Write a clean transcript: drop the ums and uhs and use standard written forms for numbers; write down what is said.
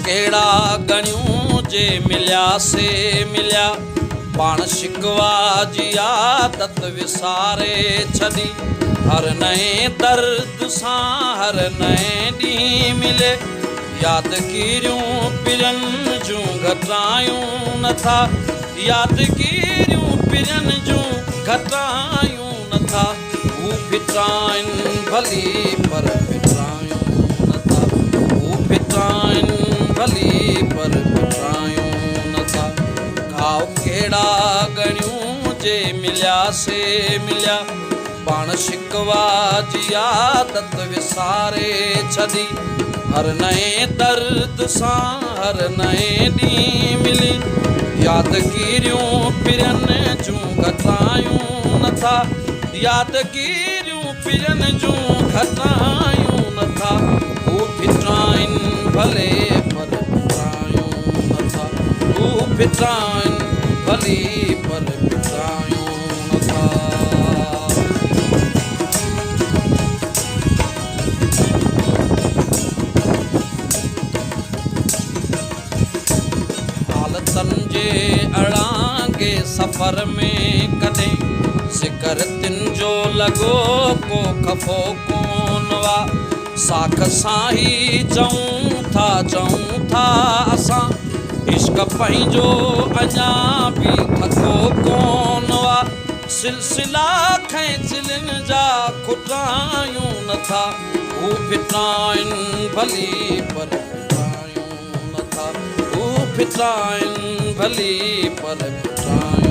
कहिड़ा गणियूं जे मिलिया से मिलिया पाण शिकवा जी आदत विसारे छॾी हर नए दर्द सां हर नए ॾींहुं मिले यादगिरियूं पिरनि जूं घटायूं नथा यादगिरियूं पिरनि जूं घटायूं नथा हू फिटाइनि भली पर फिटायूं नथा हू फिटाइनि भली पर फिटायूं नथा घाव कहिड़ा गणियूं जे मिलिया से मिलिया पाण शिकवा जी आदत विसारे छॾी हर नए दर्द सां हर नए ॾींहुं मिली यादगिरियूं पिरनि जूं घटायूं नथा यादगिरियूं पिरनि जूं घटायूं नथा हू फिटाइनि भले पर फिटायूं नथा हू फिटाइनि भली पर फिटायूं नथा जे अड़ांगे सफ़र में कॾहिं सिकरतिन जो लॻो को खफ़ो कोन वा साख सां ई चऊं था असां इश्क पंहिंजो अञा बि थको कोन वा सिलसिला खैंचलिन जा खुटायूं नथा हू फिटाइनि भली पर फिटायूं नथा हू फिटाइनि भली पर फिटायूं